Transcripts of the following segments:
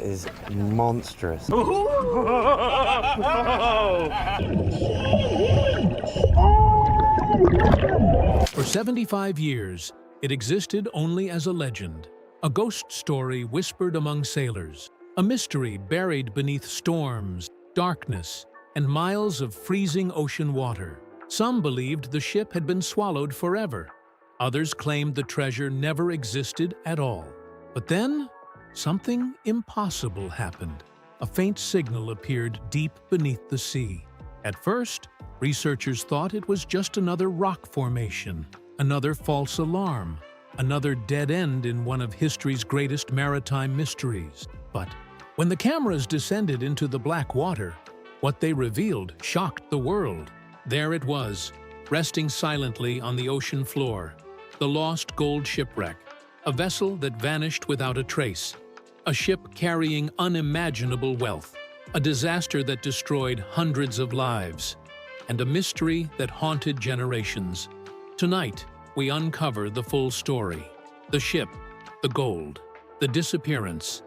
is monstrous. For 75 years, it existed only as a legend, a ghost story whispered among sailors, a mystery buried beneath storms, darkness, and miles of freezing ocean water. Some believed the ship had been swallowed forever. Others claimed the treasure never existed at all. But then, something impossible happened. A faint signal appeared deep beneath the sea. At first, researchers thought it was just another rock formation, another false alarm, another dead end in one of history's greatest maritime mysteries. But when the cameras descended into the black water, what they revealed shocked the world. There it was, resting silently on the ocean floor, the lost gold shipwreck, a vessel that vanished without a trace, a ship carrying unimaginable wealth, a disaster that destroyed hundreds of lives, and a mystery that haunted generations. Tonight, we uncover the full story: the ship, the gold, the disappearance,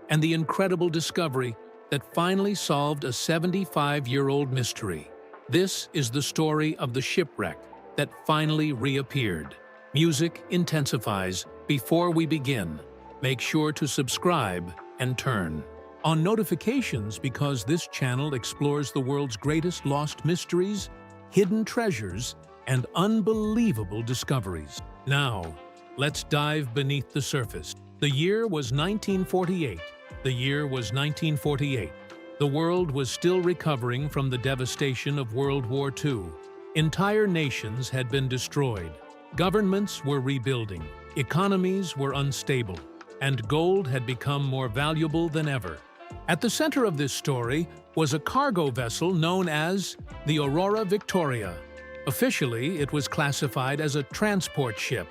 and the incredible discovery that finally solved a 75-year-old mystery. This is the story of the shipwreck that finally reappeared. Music intensifies. Before we begin, make sure to subscribe and turn on notifications because this channel explores the world's greatest lost mysteries, hidden treasures, and unbelievable discoveries. Now, let's dive beneath the surface. The year was 1948. The year was 1948. The world was still recovering from the devastation of World War II. Entire nations had been destroyed. Governments were rebuilding. Economies were unstable. And gold had become more valuable than ever. At the center of this story was a cargo vessel known as the Aurora Victoria. Officially, it was classified as a transport ship,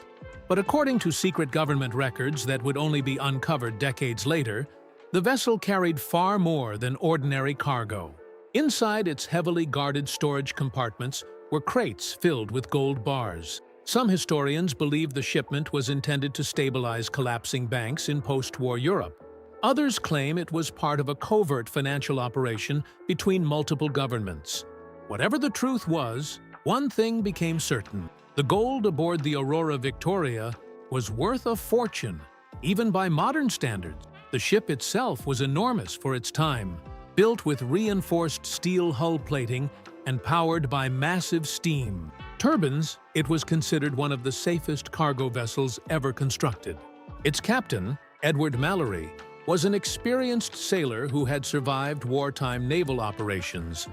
but according to secret government records that would only be uncovered decades later, the vessel carried far more than ordinary cargo. Inside its heavily guarded storage compartments were crates filled with gold bars. Some historians believe the shipment was intended to stabilize collapsing banks in post-war Europe. Others claim it was part of a covert financial operation between multiple governments. Whatever the truth was, one thing became certain: the gold aboard the Aurora Victoria was worth a fortune, even by modern standards. The ship itself was enormous for its time, built with reinforced steel hull plating and powered by massive steam turbines. It was considered one of the safest cargo vessels ever constructed. Its captain, Edward Mallory, was an experienced sailor who had survived wartime naval operations.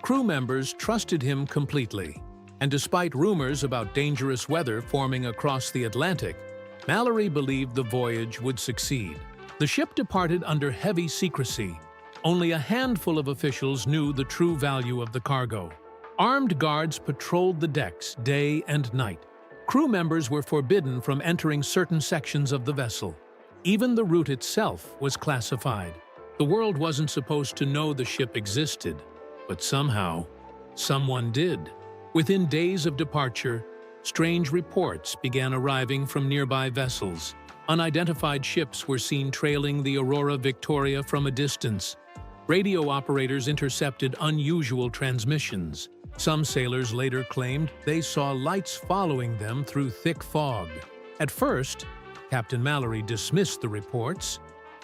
Crew members trusted him completely, and despite rumors about dangerous weather forming across the Atlantic, Mallory believed the voyage would succeed. The ship departed under heavy secrecy. Only a handful of officials knew the true value of the cargo. Armed guards patrolled the decks day and night. Crew members were forbidden from entering certain sections of the vessel. Even the route itself was classified. The world wasn't supposed to know the ship existed, but somehow, someone did. Within days of departure, strange reports began arriving from nearby vessels. Unidentified ships were seen trailing the Aurora Victoria from a distance. Radio operators intercepted unusual transmissions. Some sailors later claimed they saw lights following them through thick fog. At first, Captain Mallory dismissed the reports,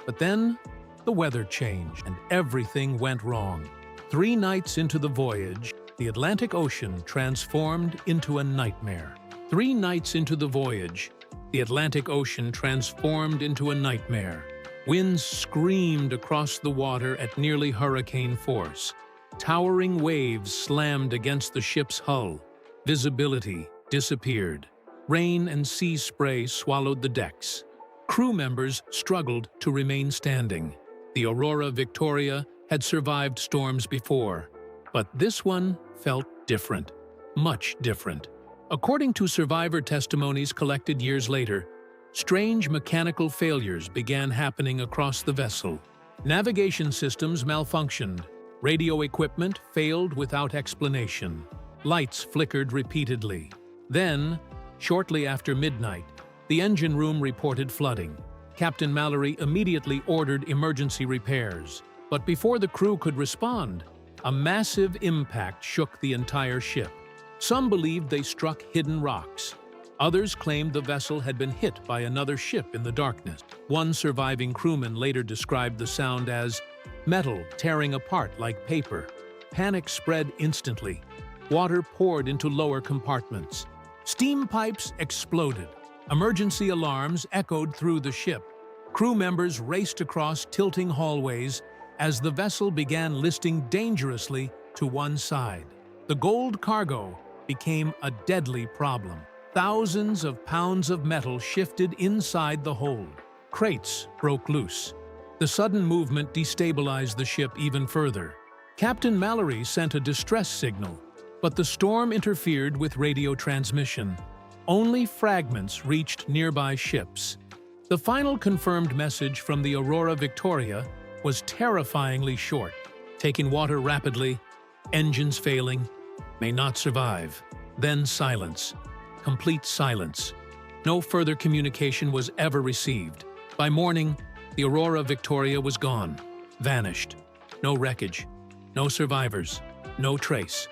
but then the weather changed and everything went wrong. 3 nights into the voyage, the Atlantic Ocean transformed into a nightmare. 3 nights into the voyage, the Atlantic Ocean transformed into a nightmare. Winds screamed across the water at nearly hurricane force. Towering waves slammed against the ship's hull. Visibility disappeared. Rain and sea spray swallowed the decks. Crew members struggled to remain standing. The Aurora Victoria had survived storms before, but this one felt different, much different. According to survivor testimonies collected years later, strange mechanical failures began happening across the vessel. Navigation systems malfunctioned. Radio equipment failed without explanation. Lights flickered repeatedly. Then, shortly after midnight, the engine room reported flooding. Captain Mallory immediately ordered emergency repairs. But before the crew could respond, a massive impact shook the entire ship. Some believed they struck hidden rocks. Others claimed the vessel had been hit by another ship in the darkness. One surviving crewman later described the sound as metal tearing apart like paper. Panic spread instantly. Water poured into lower compartments. Steam pipes exploded. Emergency alarms echoed through the ship. Crew members raced across tilting hallways as the vessel began listing dangerously to one side. The gold cargo became a deadly problem. Thousands of pounds of metal shifted inside the hold. Crates broke loose. The sudden movement destabilized the ship even further. Captain Mallory sent a distress signal, but the storm interfered with radio transmission. Only fragments reached nearby ships. The final confirmed message from the Aurora Victoria was terrifyingly short. Taking water rapidly, engines failing, may not survive. Then silence. Complete silence. No further communication was ever received. By morning, the Aurora Victoria was gone, vanished. No wreckage, no survivors, no trace.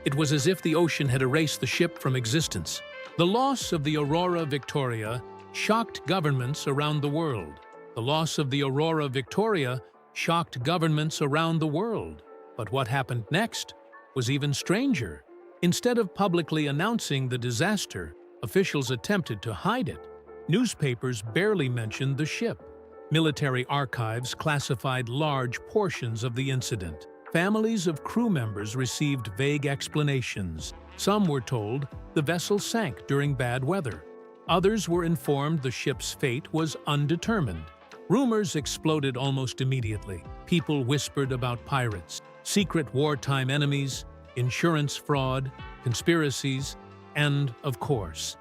It was as if the ocean had erased the ship from existence. The loss of the Aurora Victoria shocked governments around the world. The loss of the Aurora Victoria shocked governments around the world. But what happened next was even stranger. Instead of publicly announcing the disaster, officials attempted to hide it. Newspapers barely mentioned the ship. Military archives classified large portions of the incident. Families of crew members received vague explanations. Some were told the vessel sank during bad weather. Others were informed the ship's fate was undetermined. Rumors exploded almost immediately. People whispered about pirates, secret wartime enemies, insurance fraud, conspiracies, and, of course,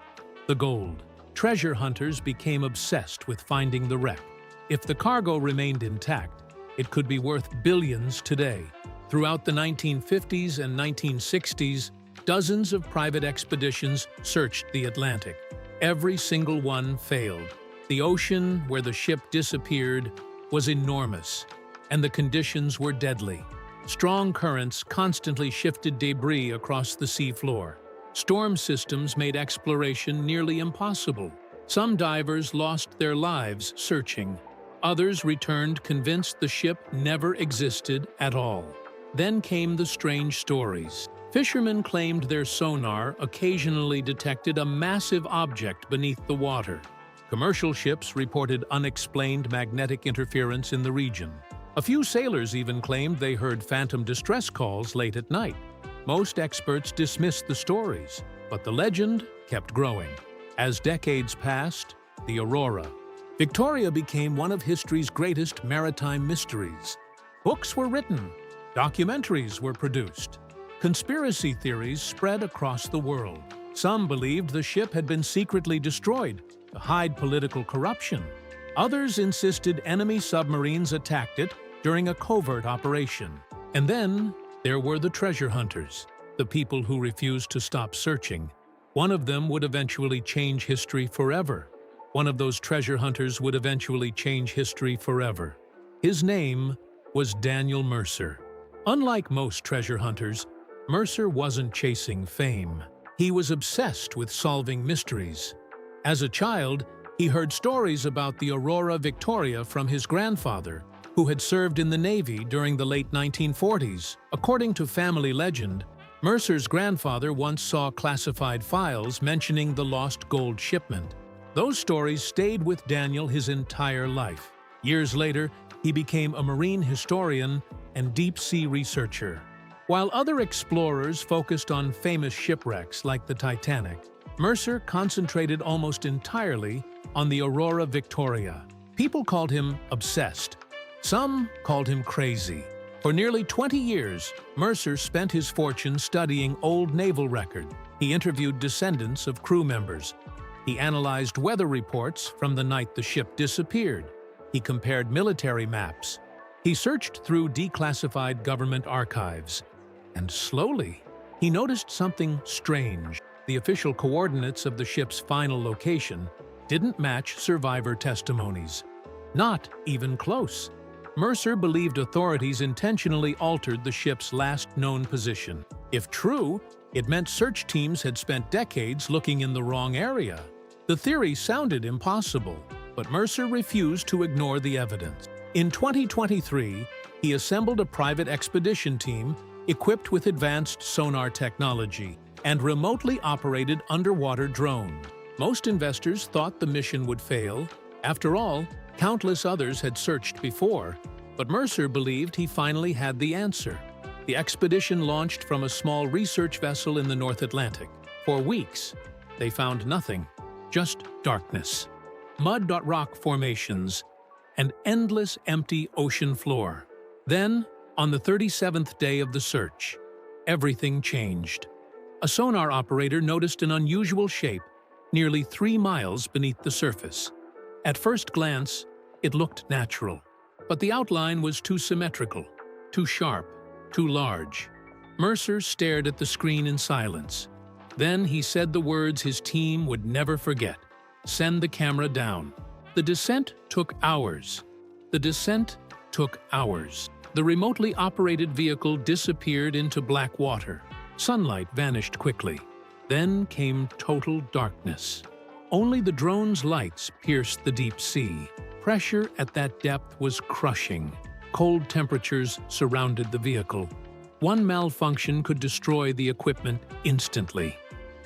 the gold. Treasure hunters became obsessed with finding the wreck. If the cargo remained intact, it could be worth billions today. Throughout the 1950s and 1960s, dozens of private expeditions searched the Atlantic. Every single one failed. The ocean where the ship disappeared was enormous, and the conditions were deadly. Strong currents constantly shifted debris across the seafloor. Storm systems made exploration nearly impossible. Some divers lost their lives searching. Others returned convinced the ship never existed at all. Then came the strange stories. Fishermen claimed their sonar occasionally detected a massive object beneath the water. Commercial ships reported unexplained magnetic interference in the region. A few sailors even claimed they heard phantom distress calls late at night. Most experts dismissed the stories, but the legend kept growing. As decades passed, the Aurora Victoria became one of history's greatest maritime mysteries. Books were written, documentaries were produced. Conspiracy theories spread across the world. Some believed the ship had been secretly destroyed to hide political corruption. Others insisted enemy submarines attacked it during a covert operation. And then there were the treasure hunters, the people who refused to stop searching. One of them would eventually change history forever. One of those treasure hunters would eventually change history forever. His name was Daniel Mercer. Unlike most treasure hunters, Mercer wasn't chasing fame. He was obsessed with solving mysteries. As a child, he heard stories about the Aurora Victoria from his grandfather, who had served in the Navy during the late 1940s. According to family legend, Mercer's grandfather once saw classified files mentioning the lost gold shipment. Those stories stayed with Daniel his entire life. Years later, he became a marine historian and deep-sea researcher. While other explorers focused on famous shipwrecks like the Titanic, Mercer concentrated almost entirely on the Aurora Victoria. People called him obsessed. Some called him crazy. For nearly 20 years, Mercer spent his fortune studying old naval record. He interviewed descendants of crew members. He analyzed weather reports from the night the ship disappeared. He compared military maps. He searched through declassified government archives. And slowly, he noticed something strange. The official coordinates of the ship's final location didn't match survivor testimonies. Not even close. Mercer believed authorities intentionally altered the ship's last known position. If true, it meant search teams had spent decades looking in the wrong area. The theory sounded impossible, but Mercer refused to ignore the evidence. In 2023, he assembled a private expedition team equipped with advanced sonar technology and remotely operated underwater drones. Most investors thought the mission would fail. After all, countless others had searched before, but Mercer believed he finally had the answer. The expedition launched from a small research vessel in the North Atlantic. For weeks, they found nothing, just darkness, mud-rock formations, and endless empty ocean floor. Then, on the 37th day of the search, everything changed. A sonar operator noticed an unusual shape nearly 3 miles beneath the surface. At first glance, it looked natural, but the outline was too symmetrical, too sharp, too large. Mercer stared at the screen in silence. Then he said the words his team would never forget: "Send the camera down." The descent took hours. The remotely operated vehicle disappeared into black water. Sunlight vanished quickly. Then came total darkness. Only the drone's lights pierced the deep sea. Pressure at that depth was crushing. Cold temperatures surrounded the vehicle. One malfunction could destroy the equipment instantly.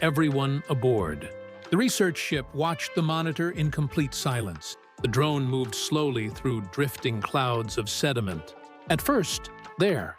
Everyone aboard. The research ship watched the monitor in complete silence. The drone moved slowly through drifting clouds of sediment. At first, there,